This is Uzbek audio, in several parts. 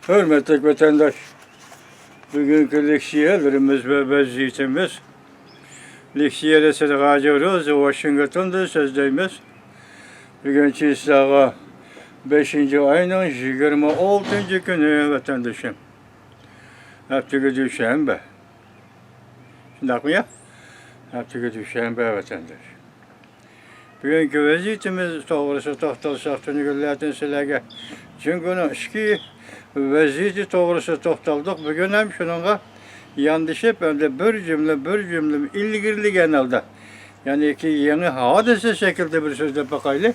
Hürmetli vatandaş, bugünkü leksiyelerimiz ve vaziyetimiz, leksiyede sıdığacıyoruz, Washington'da sözdeyimiz. Bugünkü sağa 5. ayının 26. günü vatandaşım. Haftaki düşenbe. Şimdi mı ya? Haftaki düşenbe vatandaş. Bugünkü vaziyetimiz doğrusu toxtalsak tünügüllerden silerge. Çünkü onun işki vaziyeti doğrusu toxtaldık. Bugün hem şununla yanlışıp hem de bir cümle ilgili genelde. Yani ki yeni hadise şekilde bir sözde bakaylı.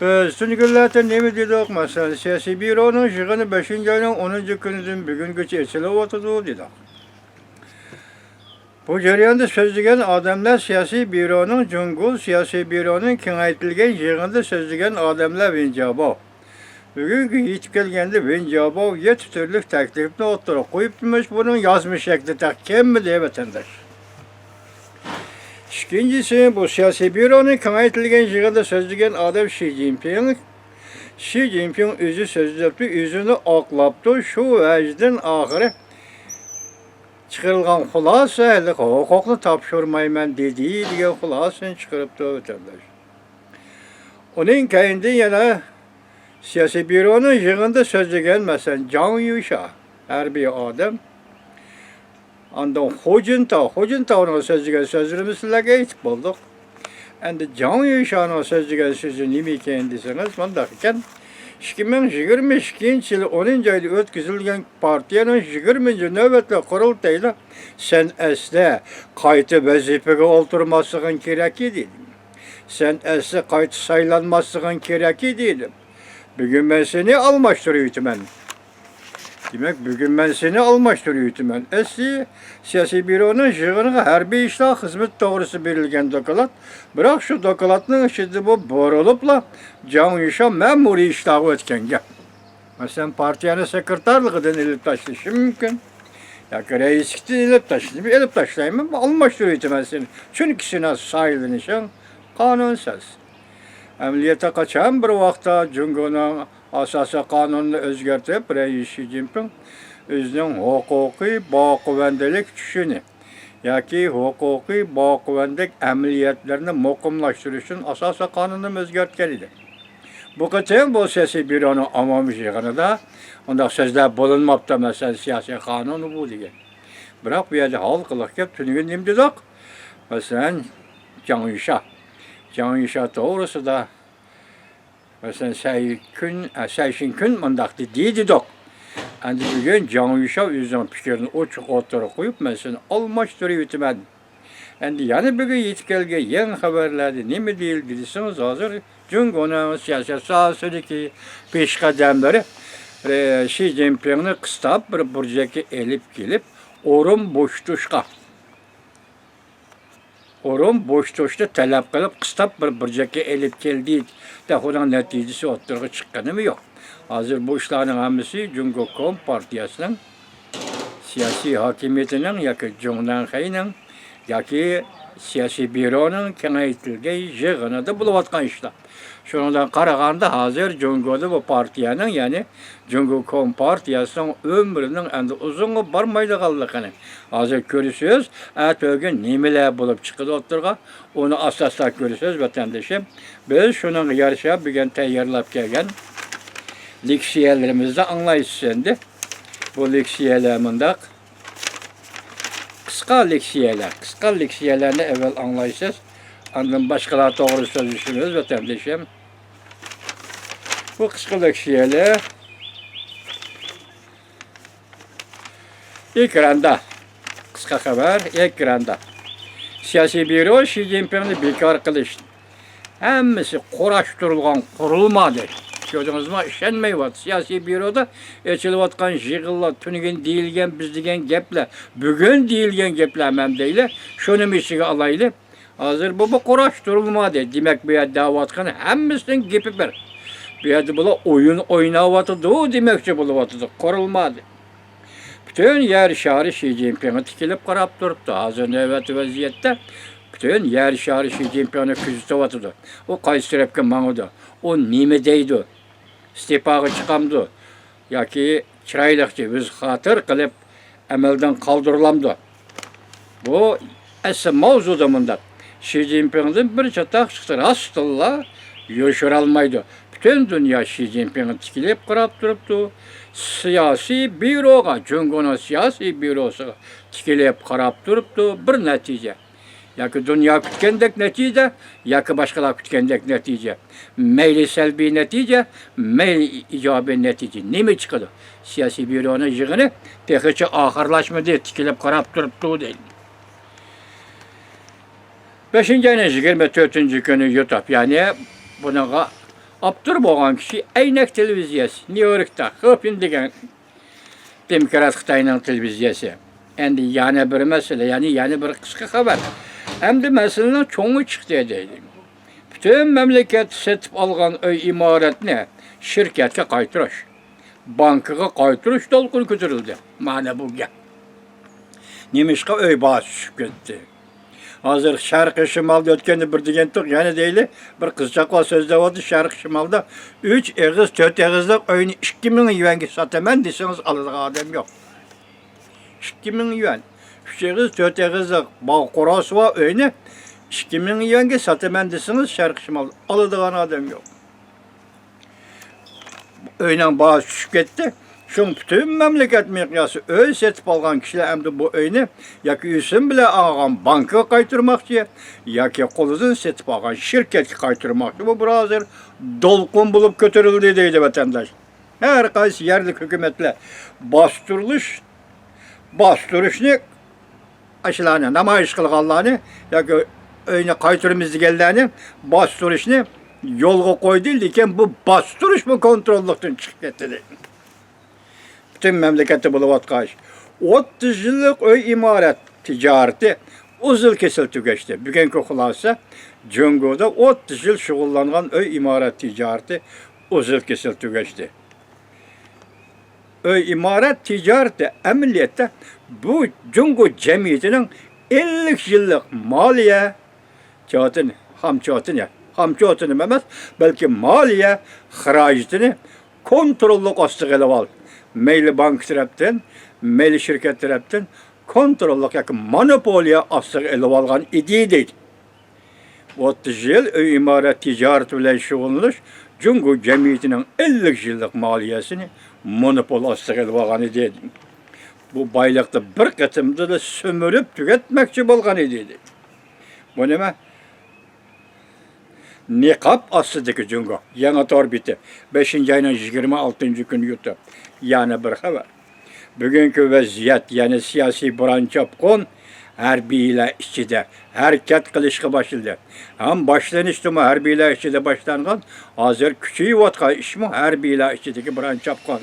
Biz tünügüllerden ne mi dedik? Mesela siyasi büronun şığını 5. ayının 10. günüdün bugün güç esile oturdu dedik. Bu jarayonda sözlügen adamlar siyasi büronun Cungul siyasi büronun kengaytilgen yığında sözlügen adamlar vincabı. Bugünkü yetip gelgende vincabı yet türlük teklifini oturup koyup demiş bunun yazmış şekli takkem mi diye vatandaş. İkincisi bu siyasi büronun kengaytilgen yığında sözlügen adam Xi Jinping. Xi Jinping özü sözlüktü, özünü aklaptı şu vecdin ahırı. Çıkarılgan xulasa, hukukunu tapşırmayman dediği diye xulasını çıkarıp da vatandaş. Onun kayında yana siyasi büronun yığında sözlügen mesela Zhang Yuxia, her bir adam. Ondan Hojintao sözlügen sözlerimiz eğitip bulduk. Endi Zhang Yuxia'nın sözlügen sözü nemi kendisiniz, bundayken 2022 yılı 10. ayda ötküzülgen partiyanın 20. nöbetle kurultayla sen esne kayıtı vazifege oturmasın gerek idi. Sen esne kayıtı saylanmasın gerek idi. Bugün ben seni almıştırıyorum ben. Demek bugün ben seni almıştırıyorum ben. Esni siyasi büronun yığınına her bir işle hizmet doğrusu verilgen dokulat. Bırak şu dokulatın içinde bu borulupla Zhang Yuxia memuri iştahı ötkenge. Mesela partiyanın sekreterliğinden elip taşlışı mümkün. Ya reislikten elip taşlışı, elip taşlayayım almıştırıyorum ben seni. Çünkü sana sayılınışın kanunsuz. Emniyete kaçan bir vakta Cumhur'un asası kanununu özgertip Reis Xi Jinping özünün hukuki bakıvendelik düşünü. Yaki hukuki bakıvendelik emniyetlerini mukumlaştırışın asası kanununu özgertken idi. Bu kıtın bu siyasi büronun amamış yığını da onda sözler bulunmapta mesela siyasi kanunu bu diye. Bırak bir yerde halkılık yap tünügün nimdidik. Mesela Zhang Yuxia doğrusu da mesela Sayşin Kün mındaktı dedik. Yani bugün Zhang Yuxia özünün fikrini açık ortaya koyup mesela almıştırıyorum ben. Yani bugün yetkelge yeni haberlerde ne mi değil bilirsiniz hazır. Çünkü onun siyaset sahasındaki peşkademleri Xi Jinping'ni kıstap bir burcaki elip gelip orun boştuşta talep kılıp kıstap bir burcaki elip geldi de onun neticesi ortaya çıkanı mı yok. Hazır bu işlerin hepsi Cumhurbaşkanı Partiyası'nın siyasi hakimiyetinin yakı Cumhurbaşkanı'nın yaki siyasi büronun kengaytilgen yığını da buluvatkan işler. Şundan qaraganda hazır Cumhurbaşkanı bu partiyanın yani Cumhurbaşkanı Partiyasının ömrünün endi uzun barmaydı qaldıqını. Hazır görürsüz, bugün nemeler bulup çıkıdı oturga, onu asaslap görürsüz vatandaşım. Biz şunun yarışa bugün tayyorlap kelgen leksiyelerimizde anlayışız endi. Bu leksiyelerimizde kısa leksiyelerini evvel anlayışız. Ondan başkalar doğru söz düşünürüz vatandaşım. Bu kısa leksiyeler ekranda. Kısa haber ekranda. Siyasi büro Xi Jinping'ni bekar kılıştı. Hemmisi kuraştırılgan kurulmadı. Gördünüz mü? İşenmeyi var. Siyasi büroda açılıvatkan yığılla, tünügen deyilgen, bizdigen gepler, bugün deyilgen gepler memdeyle, şunun işini alaylı. Hazır bu kuraştırılmadı. Demek bir yerde davatkan hemmisinin gepi bir. Bir yerde bula oyun oynavatıdı, demekçe bulavatıdı. Kurulmadı. Bütün yer şahri Xi Jinping'e tikilip karap duruptu. Hazır nöbeti vaziyette. Bütün yer şahri Xi Jinping'e küzütüvatıdı. O kaysırepke manıdı. O nimedeydi. İstifaga çıkamdı. yoki chiroyliqcha o'z xotir qilib amaldan qoldiriladi. Bu asl mavzuda bunda. Xi Jinping'dan bir chataq chiqdi, rostilla yo'shirolmaydi. Bütün dünya Xi Jinping'i tikilib qarab turibdi. Siyosiy byuroga, Jungo'ning siyosiy byurosiga tikilib qarab turibdi. Bir natija. Yoki dunyo kutgandek natija, yoki boshqalar kutgandek natija. Mayli salbiy natija, mayli ijobiy natija. Nima chiqadi? Siyosiy byuroning yig'ini texicha oxirlashmadi, tikilib qarab turibdi deydi. 5-ayning 24-kuni YouTube, ya'ni bunaqa Abdur bo'lgan kishi Aynak televiziyasi, Nyu-Yorkda, Xopin degan Demokrat Xitoyning televiziyasi. Endi yana bir masala, ya'ni yana bir qisqa xabar. Endi masalaning cho'ngi chiqdi deydi. Bütün mamlakat setib olgan uy imoratni shirkatga qaytirish, bankiga qaytirish to'lqin ko'tarildi. Mana bu gap. Nemishqa uy bosh tushib ketdi. Hozir Sharq Shimolda o'tganda bir degandiq, yana deyli, bir qizchaq va so'zlayapti, Sharq Shimolda 3 eg'iz, 4 egizlik uyni 2000 yuanga sotaman desangiz oladigan odam yo'q. 2000 yuan. 3 eg'iz, 4 egizlik bog' qo'rosi va uyni 2000 yuanga sotaman desangiz Sharq Shimolda oladigan odam yo'q. Uyning bahosi tushib ketdi. Şun bütün memleket miqyası öy setip algan kişiler hem de bu öyni yoki üsün bile algan banka qaytırmakçı, yoki qo'lidan setip algan şirketke qaytırmakçı. Bu hazır dolqun bulup götürüldü deydi vatandaş. Her qaysi yerlik hükümetler bastırışını aşılarını, namayış kılganlarını, yoki öyni qaytırımız degenlerini bastırışını yolga koydu deyken bu bastırış mı kontrolluktan çıkıp gitti deydi. Bütün memlekette buluvatkaş. 30 yıllık öy imaret ticareti uzun kesil tükeşti. Bugünkü xulasa Jungo'da 30 yıl şugullanan öy imaret ticareti uzun kesil tükeşti. Öy imaret ticareti emniyette bu Jungo cemiyetinin 50 yıllık maliye hamçotunu memez, belki maliye xarajitini kontrolluk astığı var. Meyli bank taraftan, meyli şirket taraftan kontrolluk yoki monopoliya astığı elib algan idi deydi. 30 yıl öy imaret ticareti bilen şug'ullanish Jungo cemiyetining 50 yıllık maliyesini monopol astığı elib algan idi. Bu baylıkta bir qatımda da sömürüp tüketmekçi bo'lgan idi. Bu nima? Niqab astidagi Jungo, yangi orbiti 5-ayning 26-kuni YouTube. Yana bir xabar. Bugungi vaziyat, ya'ni siyosiy birinchi harbiylar ichida harakat qilishga boshladi. Ham boshlanishdi harbiylar ichida boshlangan, hozir kuchayayotgan ishmi harbiylar ichidagi birinchi opqon.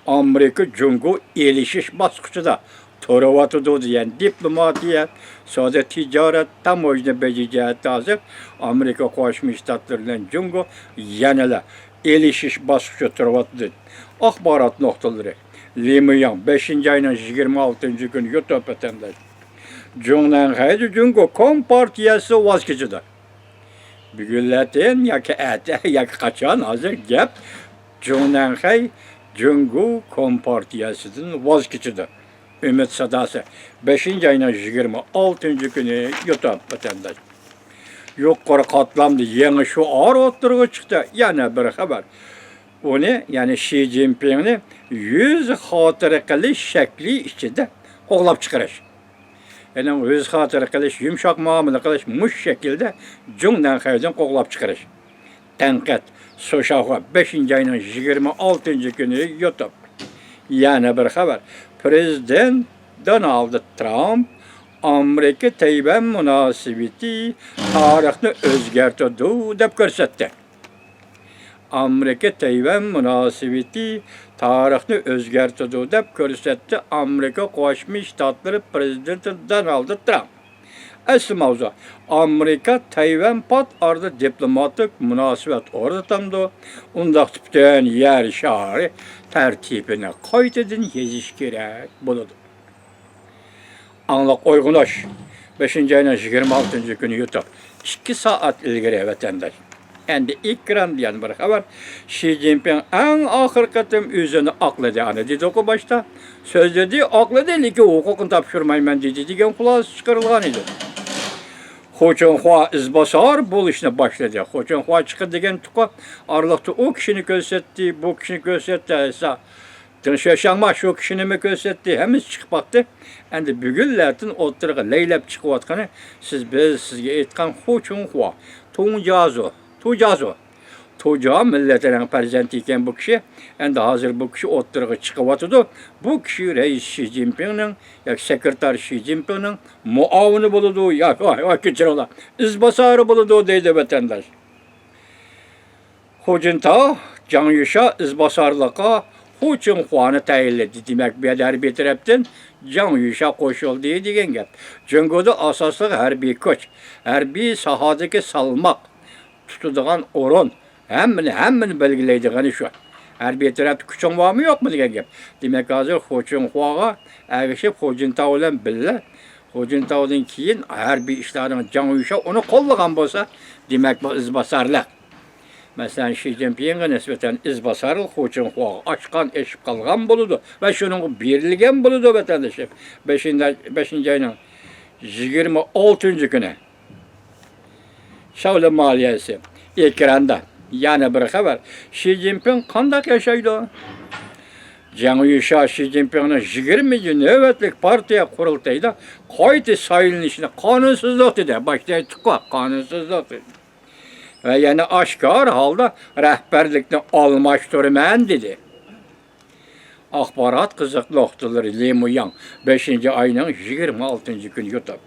Amerika Jungo elishish bosqichida to'ravatıdı degan diplomatiya, savdo tijorat, tamojna bejijati hozir Amerika Qo'shma Shtatlar bilan Jungo yanala elishish bosqichida to'ravatıdı. Axborot nuqtalari. Limiyang 5-ayning 26-kuni YouTube vatandaş. Jungo Jungo Kompartiyasi voz kechdi. Bugunlatin yoki ati yoki qachon hozir gap Jungo Kompartiyasidan voz kechdi. Ümit Sadası 5-ayning 26-kuni YouTube vatandaş. Yuqori qatlamda yangi shuar o'tirg'i chiqdi. Yana bir xabar. Onu, yani Xi Jinping'ni 100 xotira qilish shakli ichida qo'g'lab chiqarish. Yani 100 xotira qilish, yumshoq muomala qilish mush shaklda Jundan Xaydan qo'g'lab chiqarish. Tanqid So'shavga 5-ayning 26-kuni YouTube. Yana bir xabar. Prezident Donald Trump Amerika Tayvan munosabati tarixni o'zgartirdi deb ko'rsatdi. Amerika Tayvan munosabati tarixni o'zgartirdi deb ko'rsatdi Amerika Qo'shma Shtatlari prezidenti Donald Trump. Asl mavzu Amerika Tayvan pat orada diplomatik munosabat o'rnatamdi. Undaq butun yer shari tartibini qaytadan yezish kerak bo'ladi. Anlaq uyg'unash 5-ayning 26-kuni YouTube 2 soat ilgari vatandaş. Endi ekran diyen bir haber. Xi Jinping en ahir kıtım özünü akladı. Hani dedi oku başta. Söz dedi akladı. Leki hukukun tapşırmayman dedi. Degen kulağız çıkarılgan idi. Ho Chunhua izbasar bu işine başladı. Ho Chunhua çıkı degen tuka. Arlıkta o kişini gösterdi. Bu kişini gösterdi. Tınış yaşanma şu kişini mi gösterdi. Hemiz çıkıp baktı. Endi bugünlerden oturuğa leylep çıkıp atkanı. Biz sizge etkan Ho Chunhua. Tuğca milletlerin prezidenti iken bu kişi, endi hazır bu kişi oturuğa çıkıp atıdı. Bu kişi reis Xi Jinping'nin, sekreter Xi Jinping'nin muavini buludu, geçirola, izbasarı buludu deydi vatandaş. Hu Jintao, Jiang Yuxia izbasarlıqa Hu Chunhua'nı tayinledi. Demek bir harbiy taraftan Jiang Yuxia koşuldu degan gap. Jungoda asosli harbiy kuch, harbiy sahadagi salmoq tutadigan o'rin hammani belgilaydigani shu. Harbiy tarafda kuching bormi yo'qmi degan gap. Demak hozir Hu Chunhuaga ergashib Hu Jintao bilan birga Hu Jintao'dan keyin harbiy ishlarni Jiang Yuxia uni qo'llagan bo'lsa, demak bu izbasarlar. Mesela Xi Jinping'e nispeten izbasarlık Hu Chunhua açkan eşip kalgan buludu ve şunun berilgen buludu vatandaşım. 5. ayının 26. günü. Şöyle maliyesi ekranda yani bir haber. Xi Jinping kandak yaşaydı. Jiang Yuxia Xi Jinping'in 20. nöbetlik partiye kurultayda kayıtı sayılışını kanunsuzluk dedi. Başta tıkla kanunsuzluk dedi. Ve yani aşkar halda rehberlikten almıştırmen dedi. Akbarat kızık noktaları Li Muyang 5. ayının 26. günü yutup.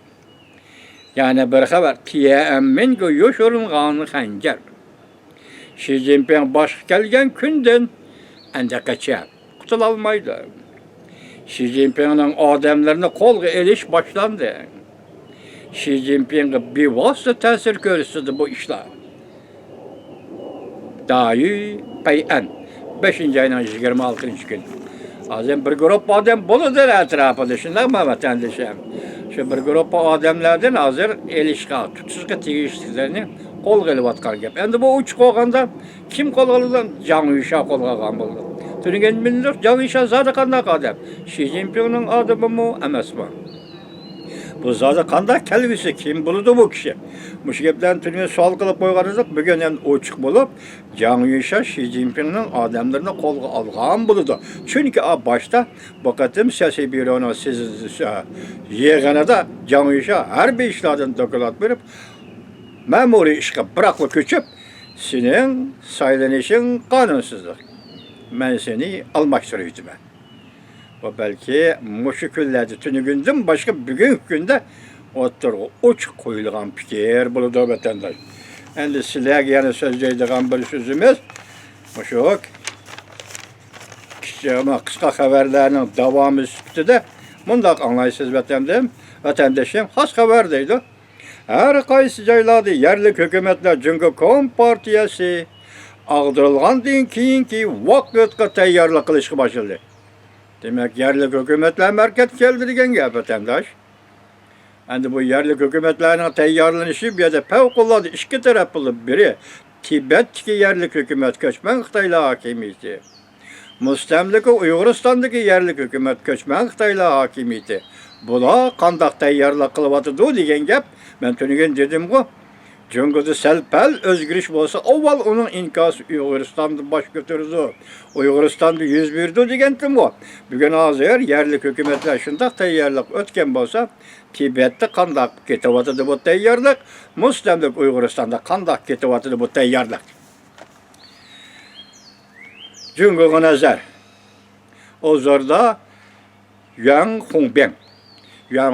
Yani bir haber TM'nin yoşurulğanı xəncər. Xi Jinping baş gelgen günden ende kaçar. Kutulalmaydı. Xi Jinping'in adamlarına kolga eliş başlandı. Xi Jinping'e bir vasıta tesir gösterdi bu işler. Dahi Pay'en 5. ayının 26. gün. Azem bir grup adam buludur etrafında. Şimdi ama vatandaşım. Şu bir grup adamlardan hazır elişka, tutsuzga tegişliklerini kol gelip atkan gap. Endi bu uç koğanda kim kol alıdan? Jiang Yuxia kol algan buldu. Tüngen bilinir, Jiang Yuxia zaten kandak adam. Xi Jinping'in adamı mı, emes mi? Bu zaten kandak kelgisi kim buludu bu kişi? Bu şekilde tüngen sual kılıp koyganızlık bugün hem uçuk bulup Jiang Yuxia Xi Jinping'in adamlarını kolga algan buludu. Çünkü başta bakatım siyasi büronun siz yeğene de Jiang Yuxia her bir işlerden dokulat verip memuri işe bırakıp küçüp senin saylanışın kanunsuzluk. Ben seni almıştırıyorum ben. O belki müşküllerde tünügünden başka bugün günde oturuğa uç koyulgan fikir buludu vatandaş. Endi sizlerge yani sözleydiğim bir sözümüz müşük kısa haberlerinin devamı üstüde bundak anlaysız vatandaşım has haberdeydi. Her kaysi jaylarda yerlik hükümetler Cumhuriyet Kom Partiyası ağdırılgandan keyinki vakitga tayyorlik qilishga başladı. Demek yerlik hükümetler merkez keldirgen gap vatandaş. Endi bu yerlik hükümetlerin tayyorlanışı bir de fevkalade iki taraflı biri Tibet'teki yerlik hükümet göçmen Xitaylar hakimiyeti. Mustamlika Uyg'uristondagi yerlik hükümet göçmen Xitaylar hakimiyeti. Bular qandaq tayyorlik qilyapti degan gap men tunigan dedim-ku. Cumhuriyet'de selpel özgürlük olsa avval onun inkası Uyg'uristonda baş götürdü. Uyg'uristonda yüz verdi degandim bu. Bugün hazır yerlik hükümetler şundaq tayyorlik o'tgan bo'lsa, Tibet'te qandaq ketyapti bu tayyorlik, mustamlik Uyg'uristonda qandaq ketyapti bu tayyorlik. Jungoga nazar. O zorda Yuan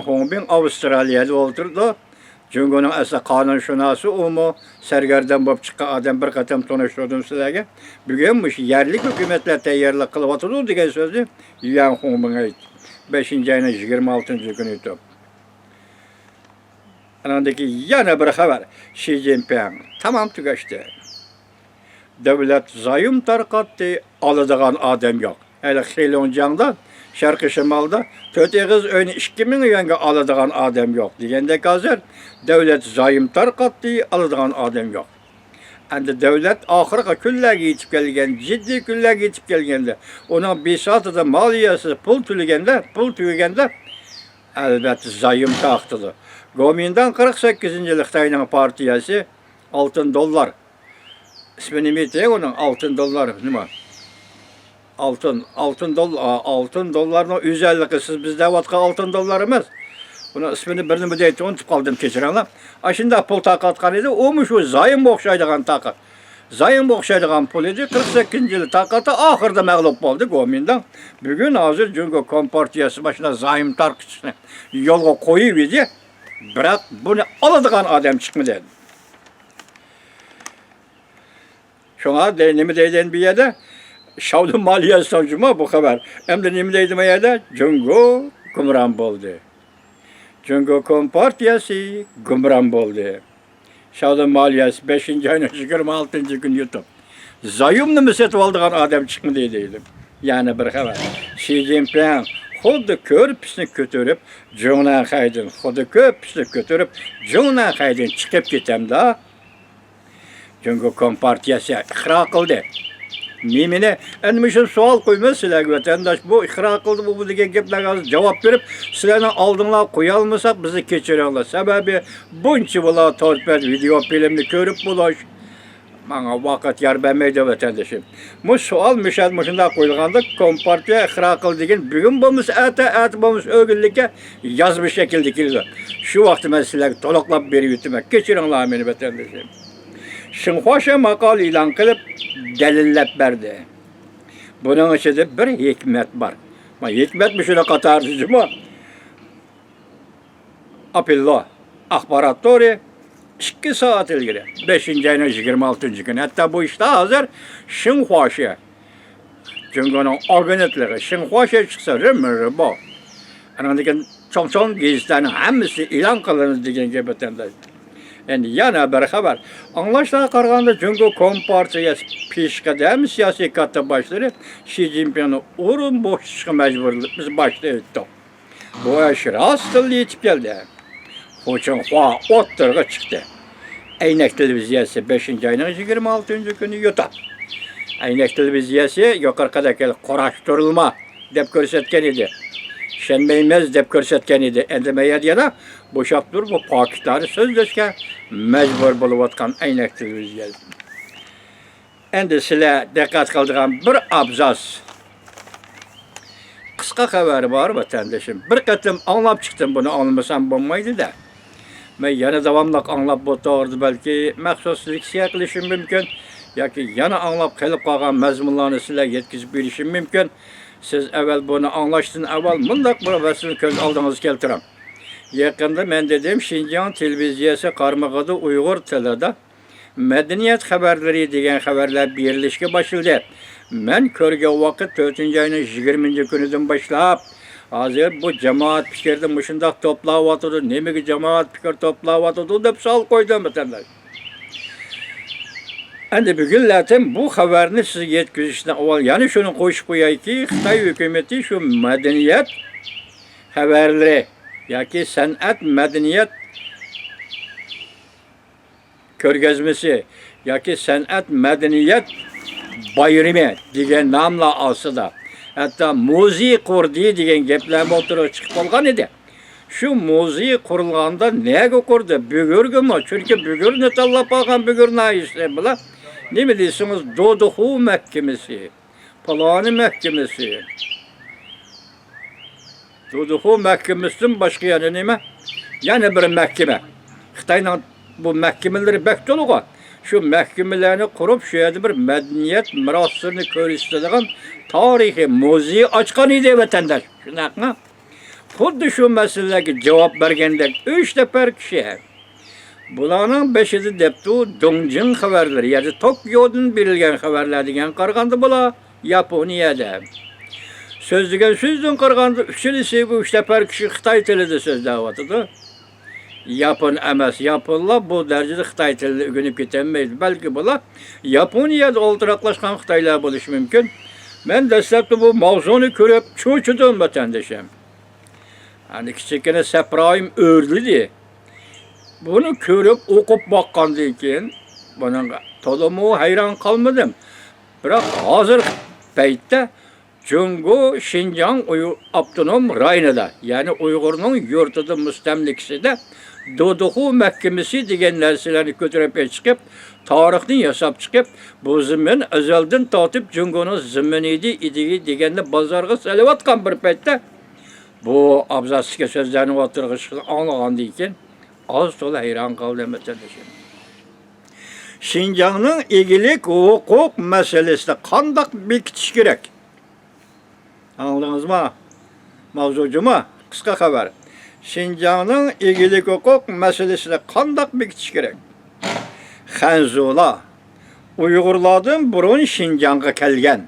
Hongbin Avustralya'da o'ltirdi. Jungo'nun asli qanunshunosi u sargardon bo'lib chiqqan odam bir qatam tanishtirdim sizlarga. Bugun mush yerlik hukumatlar tayyorlik qilyapti degan so'zni Yuan Hongbin aytdi. 5. ayning 26. kuni aytdi. Anandaki yana bir xabar. Xi Jinping tamam tugashdi. Davlat zoyim tarqatdi, oladigan odam yo'q. Hali Xilonjangda Şarkı Şimal'da 4 eğiz öyle 2000 yuanga aladigan adam yok. Degende hazır devlet zayım tarqatdi, aladigan adam yok. Endi devlet ahırqa kunlarga yetib kelgan, ciddi kunlarga yetib kelganda, onun besatida maliyasi pul tugaganda albatta zayım taqtıdı. Gomindan 48-yil Xitoyning partiyasi oltin dollar. İsmi nima edi onun oltin dollar nima? Altın dollarning 150 siz bizda vatqa oltin dollar emas. Buni ismini bir nima deydi, unutib qoldim, kechiringlar. Ashunda pul taqatgan edi, o'mush o zayim o'xshaydigan taqat. Zayim o'xshaydigan pul edi, 48-yil taqati oxirida mag'lub bo'ldi Gomindan. Bugun hozir Jungo Kompartiyasi başına zayim tarqitishni yo'lga qo'yib edi. Biroq buni oladigan odam chiqmadi. Şuna nima deydi bu yerda? Şavlı maliye savcıma bu haber. Hem de nima deydi bu yerda? Jungo gumron bo'ldi. Jungo Kompartiyasi gumron bo'ldi. Şavlı maliyesi 5-ayning 26-kun yutib. Zayımni misatib oldigan odam chiqmadi deydi. Yani bir haber. Xi Jinping xuddi ko'rpisini ko'tarib, Jungnan Haydin, xuddi ko'rpisini ko'tarib, Jungnan Haydin chiqib ketamda. Jungo Kompartiyasi ixro qildi. Nemini endi shu savol qo'ymas sizlarga vatandosh, bu ixro qildi, bu degan gaplarga javob berib, sizlarni oldinglar qo'ya olmasak bizni kechiringlar. Sababi buncha bola tortpad video filmni ko'rib bo'lish bana vaqt yer bermaydi vatandoshim. Bu savol shunda qo'yilganda Kompartiya ixro qildi degan bugun bo'lmasa ata bo'lmasa o'g'illikka yozma shaklda keldi. Shu vaqt men sizlarga to'liqlab berib o'taman. Kechiringlar meni vatandoshim. Xinhua maqol e'lon qilib dalillab berdi. Buning ichida bir hikmat bor. Ma hikmatmi shuna qatorida? Apillo axborot to'ri 2 soat ilgari 5-ayning 26-kuni. Hatta bu ishda hozir Xinhua Jungoning agentligi Xinhua chiqsa bu. Ana degan cho'ng gazetlarning hammasi e'lon qilindi degan gap o'tanda. Endi yana bir xabar. Anlaşılan qaraganda Jungo Kompartiyasi peshqadam siyosiy katta boshlig'i Xi Jinpingni o'rin bo'shishga majburlab biz boshda o'tdik. Bu ish rostdan yetib keldi. Xinhua o'ttirg'a chiqdi. Aynak televiziyasi 5-ayning 26-kuni yutib. Aynak televiziyasi yuqorqidagi qarashtirilma deb ko'rsatgan edi. Şenmeymez deb ko'rsatgan edi. Endi yana bo'shab turib bu paketlarni so'zlashga majbur bo'lib o'tgan aynak televiziyasi. Endi sizlar diqqat qildigan bir abzas qisqa xabari bor vatandoshim. Bir qatim anglab chiqdim, buni olmasam bo'lmaydi-da. Men yana davomli anglab o'tirdim, balki maxsuslik qilishim mumkin yoki yana anglab qolib qolgan mazmunlarni sizlarga yetkazib berishim mumkin. Siz evvel bunu anlaştın evvel mındak bir vesile köz aldığınızı keltirem. Yakında ben dedim Şinjan televiziyası karmağıda Uygur tilida medeniyet haberleri degan haberler birleşke başladı. Ben körge vakit 4-ayning 20-kunidan başlap hazır bu cemaat fikirde muşundaq toplab atırdı. Nemigi cemaat fikir toplab atırdı deb savol qo'ydim vatandaş. Endi bugunlardan bu xabarni sizga yetkazishdan avval yana shuni qo'shib qo'yayki, Xitoy hukumatı shu madaniyat xabarlari yoki san'at madaniyat ko'rgazmasi yoki san'at madaniyat bayrami degan nomlar ostida hatto muzey qurdi degan gaplar o'tirib chiqib qolgan edi. Şu muzey qurilganda nega qurdi? Bugurgimi? Chunki bugurni tanlab olgan bugurni işte bular. Ne mi diyorsunuz? Doduhu Mahkemesi, Palani Mahkemesi. Doduhu Mahkemesi'nin başka yanı ne mi? Yani bir mahkeme. Xitay'ın bu mahkemeleri bekliyorlar. Şu mahkemelerini kurup şu yerde bir medeniyet mirasını körüstediğin tarihi muzeyi açkan idi vatandaş. Şunakma. Xuddi şu meselelere cevap vergende 3 nefer kişi. Bularning 5'i deptu Dongjin xabarlari, yani Tokyodan berilgan xabarlar degan qaraganda bular Yaponiyada. So'zlagan so'zdan qaraganda 3-si bu 3 nafar kishi Xitoy tilida so'zlayotdi. Yapon emas, Yaponlar bu darajada Xitoy tilini o'rganib ketolmaydi. Balki bular Yaponiyada o'ltiraqlashgan Xitoylar bo'lishi mumkin. Men dastlabda bu mavzuni ko'rib cho'chidim vatandoshim. Hani kichikina saproyim o'rlidi. Bunu ko'rib o'qib boqqandan keyin buning tolumu hayran kalmadım. Bırak hazır paytda Cungo Şinjan Abdunum Rayne'da yani Uygur'un yurtuda müstemlikiside Doduhu Mahkemesi degan narsalarni ko'tarib chiqib, tarixni yasab chiqib, bu zamin azaldan tortib Jungoning zaminida idigi deganda bozorga salayotgan bir paytda bu abzasiga so'zlarni o'tirg'ishni anglagandan keyin oz to'la hayron qoldim. Şinjanning egilik huquq masalasida qanday bekitish kerak? Anladınız mı? Mavzucu mu? Kısa haber. Şinjanning egilik huquq masalasida qanday bekitish kerak? Xanzula Uyg'urlardan burun Şinjanga kelgan.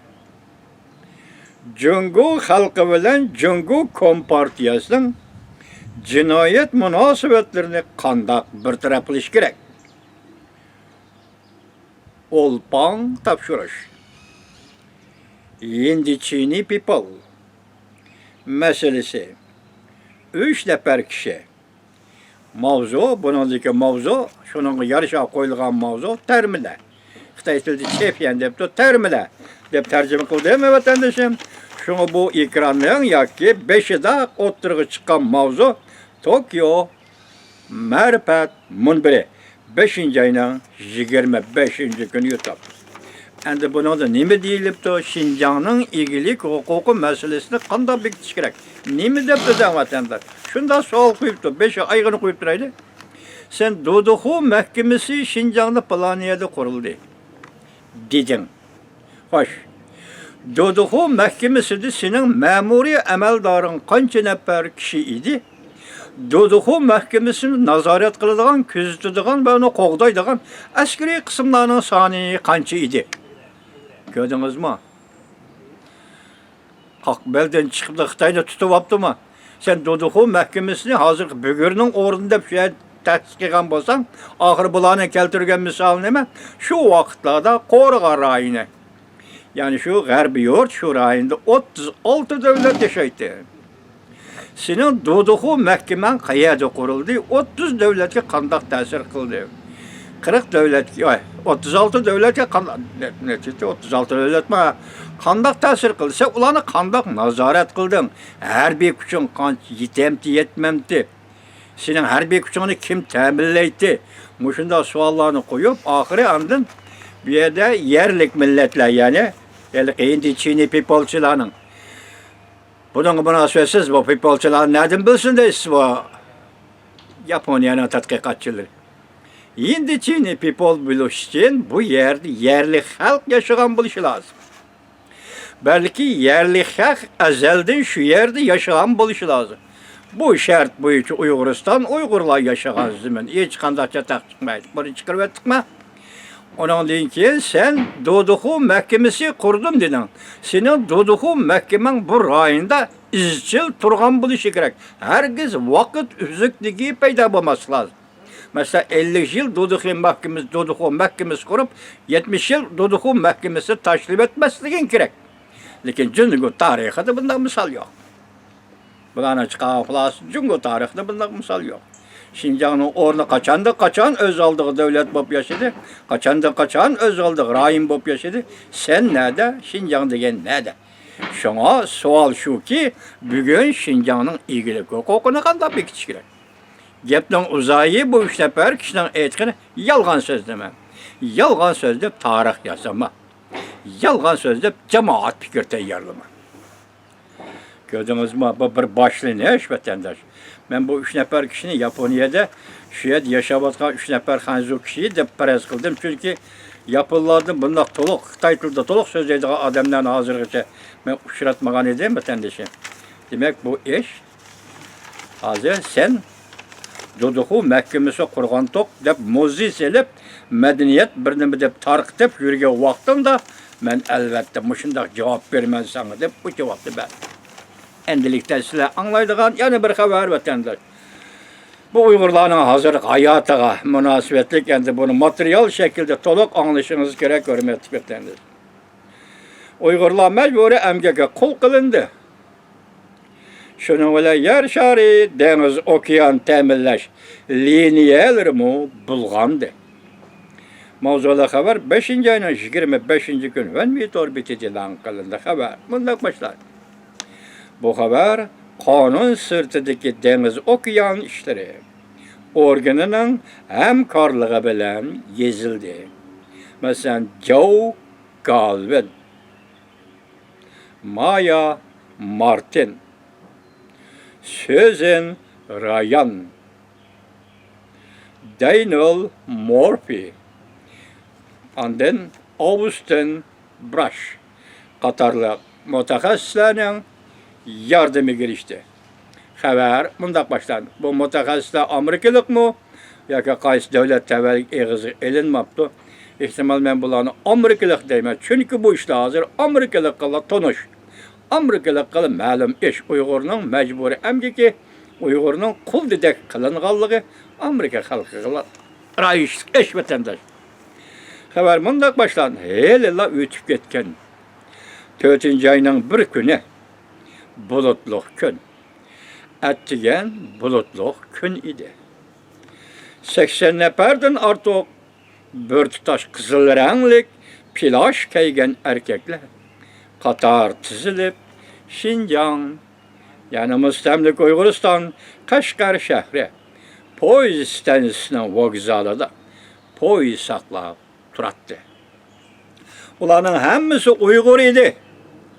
Jungo xalqi bilan Jungo Kompartiyasining jinoyat munosabatlarini qanday birtaraflash kerak? Olpan topshirish. Indichini people meselesi. 3 nafar kishi. Mavzu, buningdagi mavzu, shuningga yarasha qo'yilgan mavzu termila. Xitoy tilida champion deb termila deb tarjima qildim vatandoshim. Shuni bu ekranning yoki 5ida o'tirg'i chiqqan mavzu Tokyo Ma'rifat munbiri 5-oyning 25-kuni YouTube. Endi buningda nima deyilibdi? Şinjanning egilik huquqi masalasini qanday bekitish kerak? Nima debdi vatandosh? Shunda savol qo'yibdi, 5 oyg'ini qo'yib turaydi. Sen Doduhu Mahkemesi Şinjanda planiyada qurildi deding. Xo'sh. Doduhu Mahkemesida sening ma'muriy amaldoring qancha nafar kishi edi? Doduhu Mahkemesini nazorat qiladigan, kuzatadigan va uni qo'g'daydigan askariy qismlarning soni qancha edi? Gördünüz mü? Belden çıkıp da Xitay'da tutup yaptı mı? Sen Doduhu Mahkemesini hazır bugünün orunda bir şey tetkik qilgan bolsan, ahir bularni keltirgan misal nima? Şu vaqtlarda Qo'rg'a rayoni. Yani şu G'arbiy yurt şu rayonda 36 davlat yashaydi. Sening Doduhu Mahkemen qayerda qurildi? 30 davlatga qanday ta'sir qildi? 40 davlatga, 36 davlatga qanday, 36 davlat mi? Qanday ta'sir qildi? Sen ularni qanday nazorat qilding? Harbiy kuching qancha yetemdi, yetmamdi? Sening harbiy kuchingni kim ta'minlaydi? Mushunda savollarni qo'yib, oxiri andin bu yerda yerlik millatlar, ya'ni Indichini people'chilarning buning munosabatsiz bu people'chilar nereden bilsin deysiz bu Yaponiyaning tadqiqotchilari. Indichini people bilish uchun bu yerda yerli xalq yashagan bo'lishi lozim. Belki yerli xalq azaldan shu yerda yashagan bo'lishi lozim. Bu shart bo'yicha Uyg'uriston Uyg'urlar yashagan zamin hech qanday chataq chiqmaydi. Buni chiqarib o'tdikmi? Ondan keyin sen Doduhu Mahkemesi qurdim deding. Sening Doduhu Mahkemang bu rayonda izchil turgan bo'lishi kerak. Hargiz vaqt uzukligi paydo bo'lmasi lozim. Mesela 50 yıl Doduhu Mahkemesi kurup 70 yıl Doduhu Mahkemesi tashlab etmasligin kerak. Lekin Jungo tarixida bunday misol yo'q. Bularni chiqarib Jungo tarixida bunday misol yo'q. Şinjanning o'rni qachon o'z oldiga davlat bo'lib yashadi, qachon o'z oldiga rayon bo'lib yashadi. Sen nada? Şinjan degan nada? Shunga savol shuki, bugun Şinjanning egilik huquqini qanday bekitish kerak? Gapning uzoyi bu 3 nafar kishining aytgani yolg'on so'z dema. Yolg'on so'z deb tarix yozama. Yolg'on so'z deb jamoat fikr tayyorlama. Gördünüz mü? Bu bir başlangıç vatandaş. Ben bu 3 nafar kişini Yaponiyada şu yerda yaşayotgan 3 nafar Hanzu kişiyi deb faraz qildim. Çünkü Yapıllardan bunday to'liq Xitoy tilida to'liq so'zlaydigan odamlarni hozirgacha men uchratmagan edim vatandoshim. Demak bu ish hozir sen Doduhu Mahkemesi qurgan to'q deb mo'zi selib madaniyat bir nima deb tarqitib yurgan vaqtimda men albatta mushundaq javob berman sana deb bu javobni berdim. Endilikda sizlar anglaydigan yana bir xabar vatandosh. Bu Uyg'urlarning hozirgi hayotiga munosabatlik endi buni material shaklda to'liq anglashingiz kerak, hurmatli vatandosh. Uyg'urlar majburiy emgakka qul qilindi. Şunun bilan yer shari, dengiz, okean ta'minlash liniyalarimi bulg'andi. Mavzula haber 5. ayının 25. gün Venvitor biticilan kılındı haber. Bundan başlar. Bu haber kanun sırtıdaki deniz okuyan işleri organının hemkarlığı bilen yazıldı. Mesela Joe Galvin, Maya Martin, Susan Ryan, Daniel Murphy, and then Austin Brush katarlı mütehassislerin yardımı girişti. Haber bundak başlandı. Bu mütehassisler Amerikalık mı? Ya ki qaysi devlet tevelik eğizi elinmaptı. İhtimal ben bulanı Amerikalık deyim. Çünkü bu işte hazır Amerikalıkla tonuş. Amerikalıkla məlum iş Uygur'un mecburi emgiki Uygur'un kul dedek kılınğallığı Amerika halkıyla rayış eş vatandaş. Haber bundak başlandı. Hele la ötüp ketken 4. ayının bir günü bulutluq gün. Ettigen bulutluq gün idi. 80 neferden artıq bir tutaş kızıl renglik pilaş keygen erkekler katar tizilip Şinjan yani müstemlik Uyguristan Kaşgar şehri poyuz istansiyasının vokzalında poyuz saklap turattı. Ulanın hemmisi Uygur idi.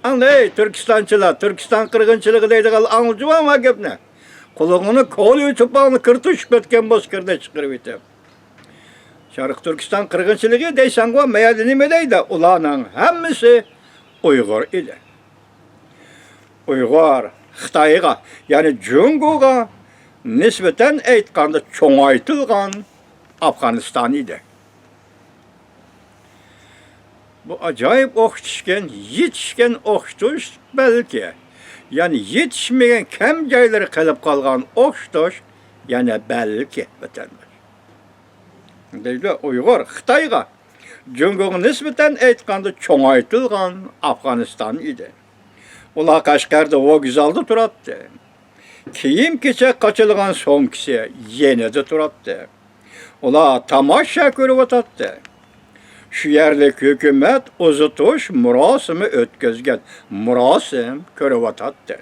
Anlay, Türkistançılar, Türkistan kırgınçılığı deydi kal anlıcı ama gepne. Kulağını kolu çupağını kırtış kötken bozkırda çıkırıp iti. Şarkı Türkistan kırgınçılığı deysen ko meyadini deydi. Ulanın hemmisi Uygur idi. Uygur, Xitayga, yani Cunguga nispeten eytkanda çoğaytılgan Afganistan idi. Bu acayip yetişken okştuş belki. Yani yetişmeyen kem jayları kalıp kalgan okştuş yani belki vatandaş. Deydi Uygur, Xitayga Cunguga nispeten eytkanda çoğaytılgan Afganistan idi. Ula Kaşgar'da o güzeldi turattı. Kiyim keçe kaçılgan son kişi yeni de turattı. Ula tamaşa körüp atattı. Şu yerlik hükümet uzutuş murasımı ötközgen. Murasim körüp atattı.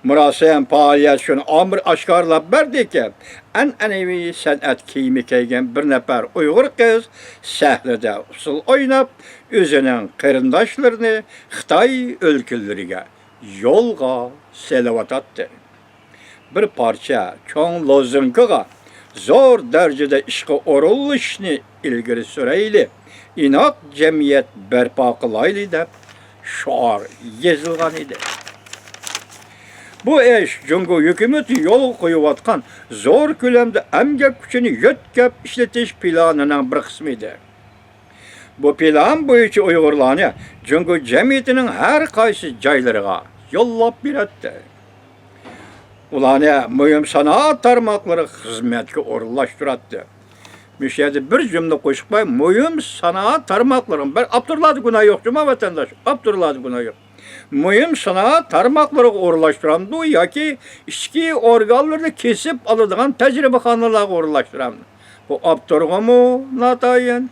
Murasim faaliyet şunu amr aşkarlap berdi ki enevi sanat kiyimi keygen bir nefer Uygur kız sahnede usul oynap özünün kırındaşlarını Xitay ülkeleriga yolga selavat attı. Bir parça çoğun lozunkaga zor derecede işe oruluşunu ilgiri süreyli inak cemiyet berpa kılaylı dep şuar yazılgan idi. Bu eş Cungu hükümeti yol koyuvatkan zor külemde emgek gücünü yötkep işletiş planının bir kısmıydı. Bu plan boyunca Uygurlarını Cungu cemiyetinin her kaysı jaylarına yollap bir etti. Ulanı mühim sanat tarmakları hizmetke orullaştırattı. Müşahede bir cümle koşup bay mühim sanat tarmakların ben Abdurladı günah yok cuma vatandaş Abdurladı günah yok. Mühim sanat tarmakları orullaştırandı ya ki içki organlarını kesip alırdıgan tecrübehanlılar orullaştırandı. Bu Abdurga mı natayin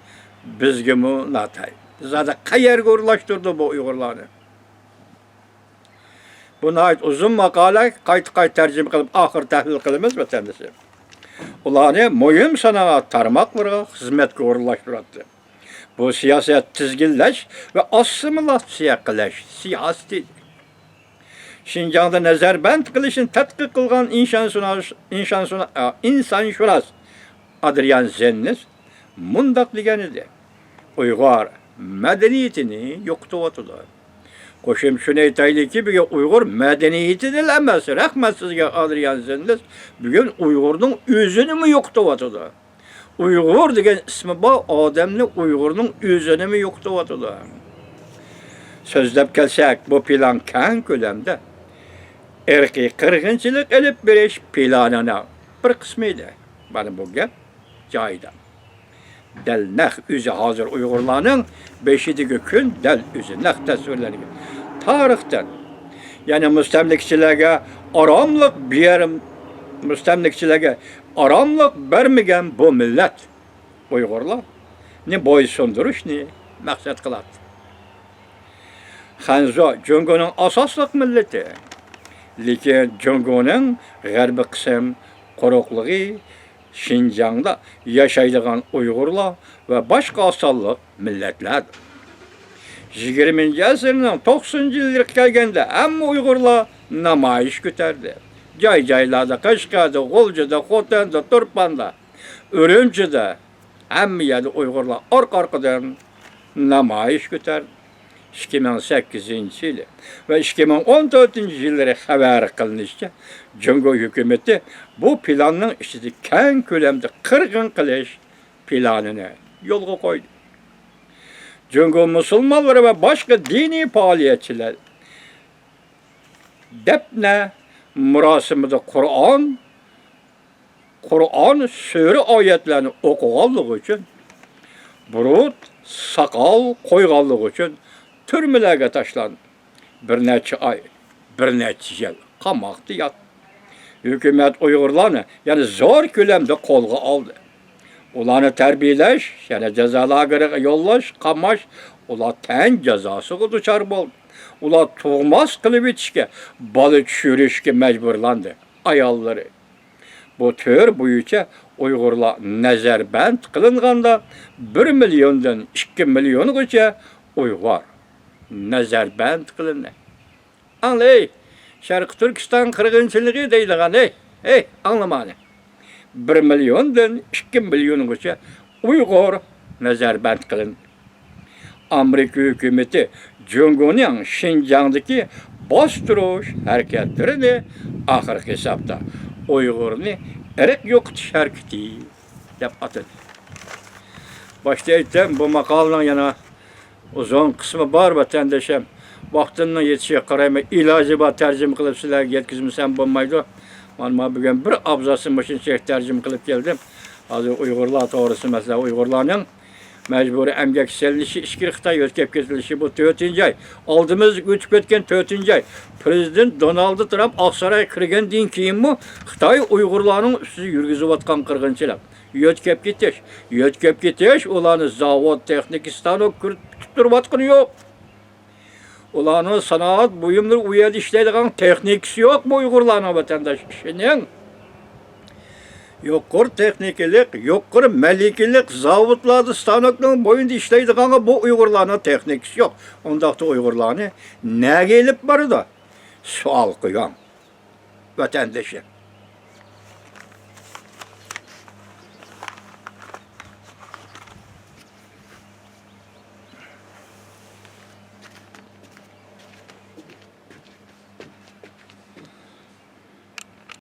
bizge mi natayin. Zaten kayerge orullaştırdı bu Uygurlarını. Buna ait uzun makale kayıt tercüme kılıp ahır tahlil kılımız vatandaşı. Ulanı mühim sanat tarmakları hizmetke orullaştırattı. Bu siyaset tizgilleş ve asimilasyon kılış siyaseti. Şinjan'da nazarband kılışın tetkik kılgan insanşunas Adrian Zennis mundak degan idi. Uygur medeniyetini yo'qotyapti. Qo'shim shuni aytaylikki, bugun Uyg'ur madaniyatini emas, rahmat sizga Adrian Zennis, bugun Uyg'urning o'zini mi yo'qotyapti? Uyg'ur degan ismi bor odamni Uyg'urning o'zini mi yo'qotyapti? So'zlab kelsak, bu plan keng ko'lamda irqiy qirg'inchilik ilib berish planini bir qismi edi. Mana bu gap joyida. Dal naq o'zi hozir Uyg'urlarning 5-gi kun dal o'zi naq tasvirlangan. Tarixdan ya'ni mustamlikchilarga aromlik berim mustamlikchilarga aromlik bermagan bu millat Uyg'urlar ne boysunduruşni maksat kılat. Hanzo Jungo'nun asaslık milleti. Lekin Jungo'nun g'arbiy qism quruqligi Şinjan'da yaşaydigan Uygurlar ve başka asallık milletler. 20. asırning 90 yilga kelganda hamma Uygurlar namoyish ko'tardi. Joy-joylarda, Qashqarda, G'uljida, Xotan'da, Turpan'da, Urumchida hamma yerda Uygurlar orqa-orqadan namoyish ko'tardi. 2008 yil ve 2014 yilları xabar qilinishicha, Jungo hukumati bu planning ichida keng ko'lamda qirg'in qilish planini yo'lga qo'ydi. Jungo musulmonlari ve başka dini faaliyetçiler defne murasimida Kur'an sure ayetlerini okuganlığı için burut, sakal koyganlığı için türmelerge taşlandı. Bir neçe ay, bir neçe yıl qamoqda yat. Hükümet Uygurlarını yani zor kölemde kolga aldı. Ularni terbiyeleş, yani cezalarga yollaş, qamash, ular ten cezasıga duchor bo'ldi. Ular tug'mas qilib etishga, bola tushirishga majburlandi. Ayollari. Bu tür bo'yicha Uygurlar nazarband qilinganda 1 milliondan 2 milliongacha Uygur nazarband qilindi. Anlay, Sharq Turkiston qirg'inchiligi deydigan, ey, anglamani. 1 milliondan 2 milliongacha Uygur nazarband qilindi. Amerika hükümeti Jungo'nun Şinjan'daki bostirish hareketlerini ahirgi hesapta Uygur'ni irq yo'qotish hareketi deb atadı. Başta aytdim, bu maqolning yana uzun qismi bor vatandoshim. Vaqtimni yetishiga qaramay iloji bor tarjima qilib sizlarga yetkazmasam bo'lmaydi. Mana bugun bir abzasini shuncha tarjima qilib keldim. Hozir Uygurlar to'g'risi mesela Uygurlarning mecburi emgak selinishi, ishki Xitoy o'tkazib ketilishi bu 4-ay. Oldimiz o'tib ketgan 4-ay. Prezident Donald Trump Oqsaroy kirgandan keyinmi Xitoy Uygurlarning ustiga yurgizayotgan qirg'inchilik. Yo'tkab ketish, ularni zavod, texnik stanok turib yo'q. Ularni sanoat buyumlar u yerda ishlaydigan texnikasi yo'q bu Uygurlarning vatandosh ishining. Yo'qur texnikalik, yo'qur malikilik zavodlarda stanokning bo'yinda ishlaydigan bu Uygurlarning texnikasi yo'q. Undaqda Uygurlarni nega elib boradi? Savol qo'ygan vatandoshi.